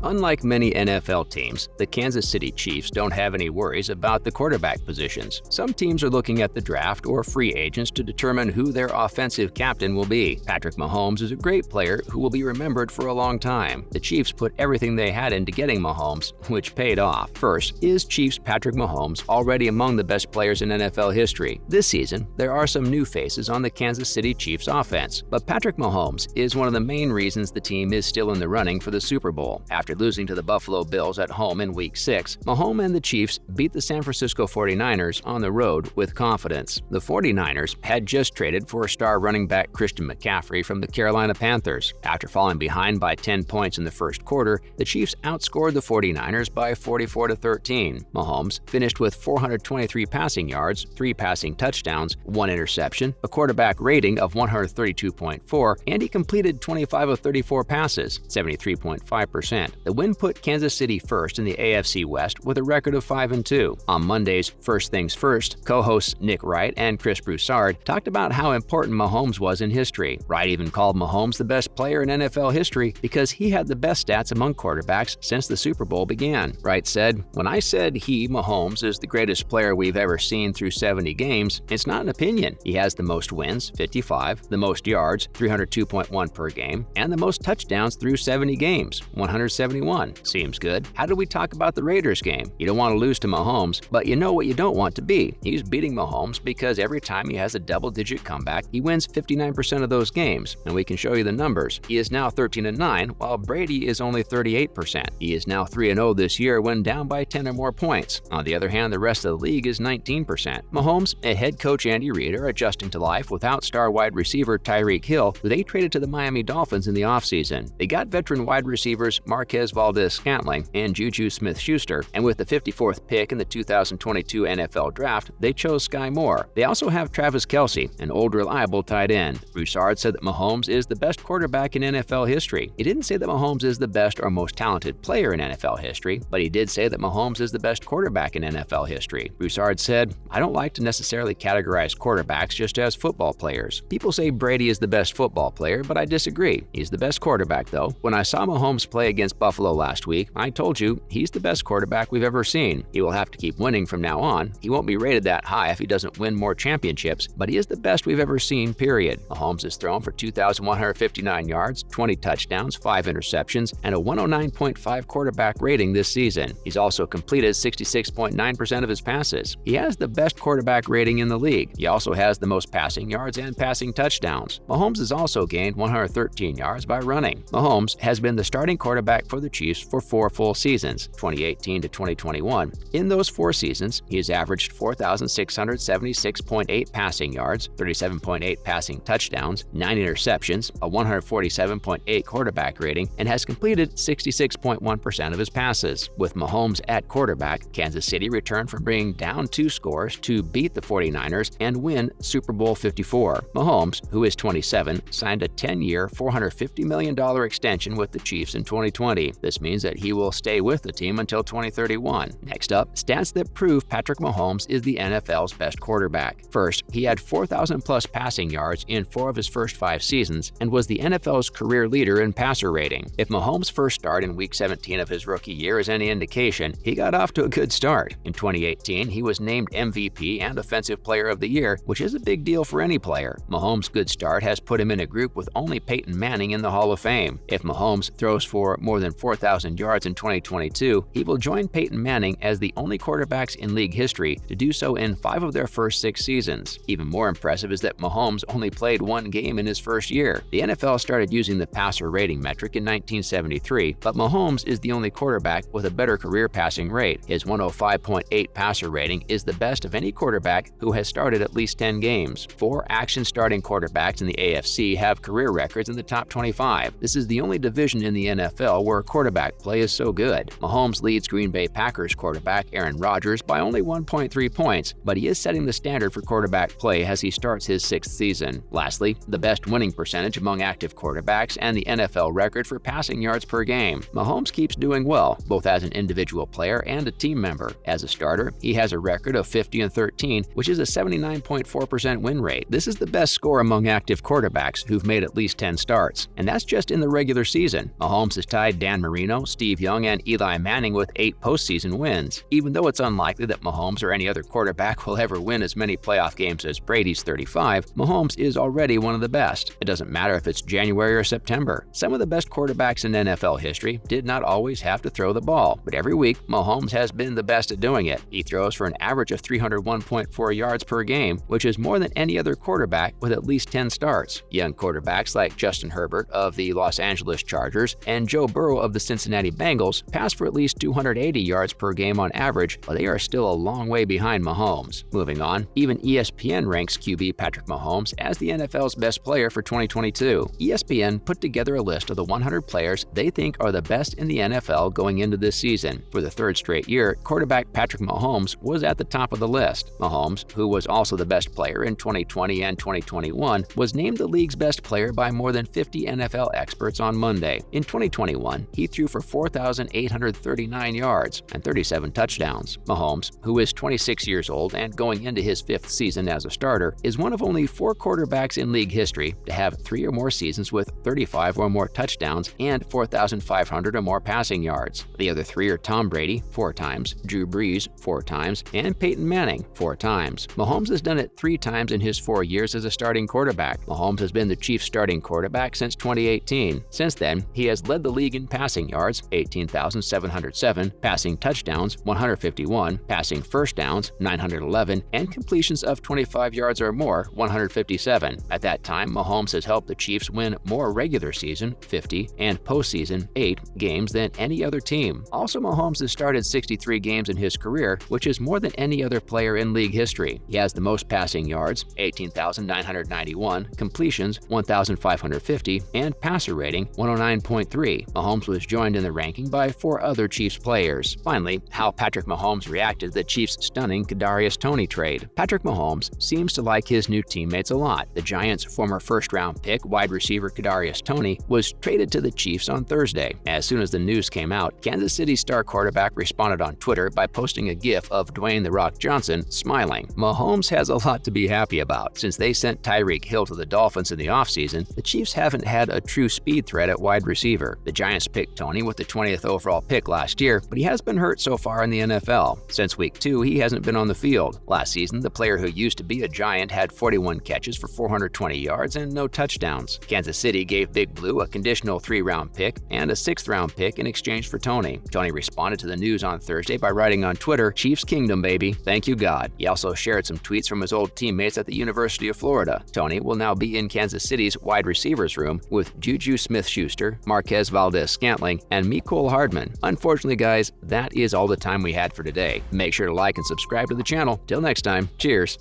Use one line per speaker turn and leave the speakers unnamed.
Unlike many NFL teams, the Kansas City Chiefs don't have any worries about the quarterback positions. Some teams are looking at the draft or free agents to determine who their offensive captain will be. Patrick Mahomes is a great player who will be remembered for a long time. The Chiefs put everything they had into getting Mahomes, which paid off. First, is Chiefs Patrick Mahomes already among the best players in NFL history? This season, there are some new faces on the Kansas City Chiefs offense, but Patrick Mahomes is one of the main reasons the team is still in the running for the Super Bowl. After losing to the Buffalo Bills at home in Week 6, Mahomes and the Chiefs beat the San Francisco 49ers on the road with confidence. The 49ers had just traded for star running back Christian McCaffrey from the Carolina Panthers. After falling behind by 10 points in the first quarter, the Chiefs outscored the 49ers by 44-13. Mahomes finished with 423 passing yards, 3 passing touchdowns, 1 interception, a quarterback rating of 132.4, and he completed 25 of 34 passes, 73.5%. The win put Kansas City first in the AFC West with a record of 5-2. On Monday's First Things First, co-hosts Nick Wright and Chris Broussard talked about how important Mahomes was in history. Wright even called Mahomes the best player in NFL history because he had the best stats among quarterbacks since the Super Bowl began. Wright said, "When I said Mahomes, is the greatest player we've ever seen through 70 games, it's not an opinion. He has the most wins, 55, the most yards, 302.1 per game, and the most touchdowns through 70 games, 171. Seems good. How do we talk about the Raiders game? You don't want to lose to Mahomes, but you know what you don't want to be. He's beating Mahomes because every time he has a double-digit comeback, he wins 59% of those games, and we can show you the numbers. He is now 13-9, while Brady is only 38%. He is now 3-0 this year when down by 10 or more points. On the other hand, the rest of the league is 19%. Mahomes and head coach Andy Reid are adjusting to life without star wide receiver Tyreek Hill, who they traded to the Miami Dolphins in the offseason. They got veteran wide receivers Marquez Valdes-Scantling and Juju Smith-Schuster, and with the 54th pick in the 2022 NFL Draft, they chose Sky Moore. They also have Travis Kelce, an old reliable tight end. Broussard said that Mahomes is the best quarterback in NFL history. He didn't say that Mahomes is the best or most talented player in NFL history, but he did say that Mahomes is the best quarterback in NFL history. Broussard said, "I don't like to necessarily categorize quarterbacks just as football players. People say Brady is the best football player, but I disagree. He's the best quarterback, though. When I saw Mahomes play against Buffalo last week, I told you he's the best quarterback we've ever seen. He will have to keep winning from now on. He won't be rated that high if he doesn't win more championships, but he is the best we've ever seen, period." Mahomes has thrown for 2,159 yards, 20 touchdowns, 5 interceptions, and a 109.5 quarterback rating this season. He's also completed 66.9% of his passes. He has the best quarterback rating in the league. He also has the most passing yards and passing touchdowns. Mahomes has also gained 113 yards by running. Mahomes has been the starting quarterback for the Chiefs for 4 full seasons, 2018 to 2021. In those 4 seasons, he has averaged 4,676.8 passing yards, 37.8 passing touchdowns, 9 interceptions, a 147.8 quarterback rating, and has completed 66.1% of his passes. With Mahomes at quarterback, Kansas City returned from being down 2 scores to beat the 49ers and win Super Bowl 54. Mahomes, who is 27, signed a 10-year, $450 million extension with the Chiefs in 2020. This means that he will stay with the team until 2031. Next up, stats that prove Patrick Mahomes is the NFL's best quarterback. First, he had 4,000-plus passing yards in 4 of his first 5 seasons and was the NFL's career leader in passer rating. If Mahomes' first start in Week 17 of his rookie year is any indication, he got off to a good start. In 2018, he was named MVP and Offensive Player of the Year, which is a big deal for any player. Mahomes' good start has put him in a group with only Peyton Manning in the Hall of Fame. If Mahomes throws for more than 4,000 yards in 2022, he will join Peyton Manning as the only quarterbacks in league history to do so in 5 of their first 6 seasons. Even more impressive is that Mahomes only played 1 game in his first year. The NFL started using the passer rating metric in 1973, but Mahomes is the only quarterback with a better career passing rate. His 105.8 passer rating is the best of any quarterback who has started at least 10 games. 4 action-starting quarterbacks in the AFC have career records in the top 25. This is the only division in the NFL where quarterback play is so good. Mahomes leads Green Bay Packers quarterback Aaron Rodgers by only 1.3 points, but he is setting the standard for quarterback play as he starts his 6th season. Lastly, the best winning percentage among active quarterbacks and the NFL record for passing yards per game. Mahomes keeps doing well, both as an individual player and a team member. As a starter, he has a record of 50-13, which is a 79.4% win rate. This is the best score among active quarterbacks who've made at least 10 starts, and that's just in the regular season. Mahomes has tied Dan Dan Marino, Steve Young, and Eli Manning with 8 postseason wins. Even though it's unlikely that Mahomes or any other quarterback will ever win as many playoff games as Brady's 35, Mahomes is already one of the best. It doesn't matter if it's January or September. Some of the best quarterbacks in NFL history did not always have to throw the ball, but every week, Mahomes has been the best at doing it. He throws for an average of 301.4 yards per game, which is more than any other quarterback with at least 10 starts. Young quarterbacks like Justin Herbert of the Los Angeles Chargers and Joe Burrow of the Cincinnati Bengals pass for at least 280 yards per game on average, but they are still a long way behind Mahomes. Moving on, even ESPN ranks QB Patrick Mahomes as the NFL's best player for 2022. ESPN put together a list of the 100 players they think are the best in the NFL going into this season. For the third straight year, quarterback Patrick Mahomes was at the top of the list. Mahomes, who was also the best player in 2020 and 2021, was named the league's best player by more than 50 NFL experts on Monday. In 2021, he threw for 4,839 yards and 37 touchdowns. Mahomes, who is 26 years old and going into his 5th season as a starter, is one of only 4 quarterbacks in league history to have 3 or more seasons with 35 or more touchdowns and 4,500 or more passing yards. The other 3 are Tom Brady, 4 times, Drew Brees, 4 times, and Peyton Manning, 4 times. Mahomes has done it 3 times in his 4 years as a starting quarterback. Mahomes has been the Chiefs' starting quarterback since 2018. Since then, he has led the league in passing yards, 18,707, passing touchdowns, 151, passing first downs, 911, and completions of 25 yards or more, 157. At that time, Mahomes has helped the Chiefs win more regular season, 50, and postseason, 8 games than any other team. Also, Mahomes has started 63 games in his career, which is more than any other player in league history. He has the most passing yards, 18,991, completions, 1,550, and passer rating, 109.3. Mahomes was joined in the ranking by 4 other Chiefs players. Finally, how Patrick Mahomes reacted to the Chiefs' stunning Kadarius Toney trade. Patrick Mahomes seems to like his new teammates a lot. The Giants' former first-round pick, wide receiver Kadarius Toney, was traded to the Chiefs on Thursday. As soon as the news came out, Kansas City star quarterback responded on Twitter by posting a gif of Dwayne "The Rock" Johnson smiling. Mahomes has a lot to be happy about. Since they sent Tyreek Hill to the Dolphins in the offseason, the Chiefs haven't had a true speed threat at wide receiver. The Giants picked Toney with the 20th overall pick last year, but he has been hurt so far in the NFL. Since week 2, he hasn't been on the field. Last season, the player who used to be a Giant had 41 catches for 420 yards and no touchdowns. Kansas City gave Big Blue a conditional 3-round pick and a 6th-round pick in exchange for Toney. Toney responded to the news on Thursday by writing on Twitter, "Chiefs Kingdom, baby. Thank you, God." He also shared some tweets from his old teammates at the University of Florida. Toney will now be in Kansas City's wide receivers room with Juju Smith-Schuster, Marquez Valdez-Scantling, and Mecole Hardman. Unfortunately, guys, that is all the time we had for today. Make sure to like and subscribe to the channel. Till next time, cheers.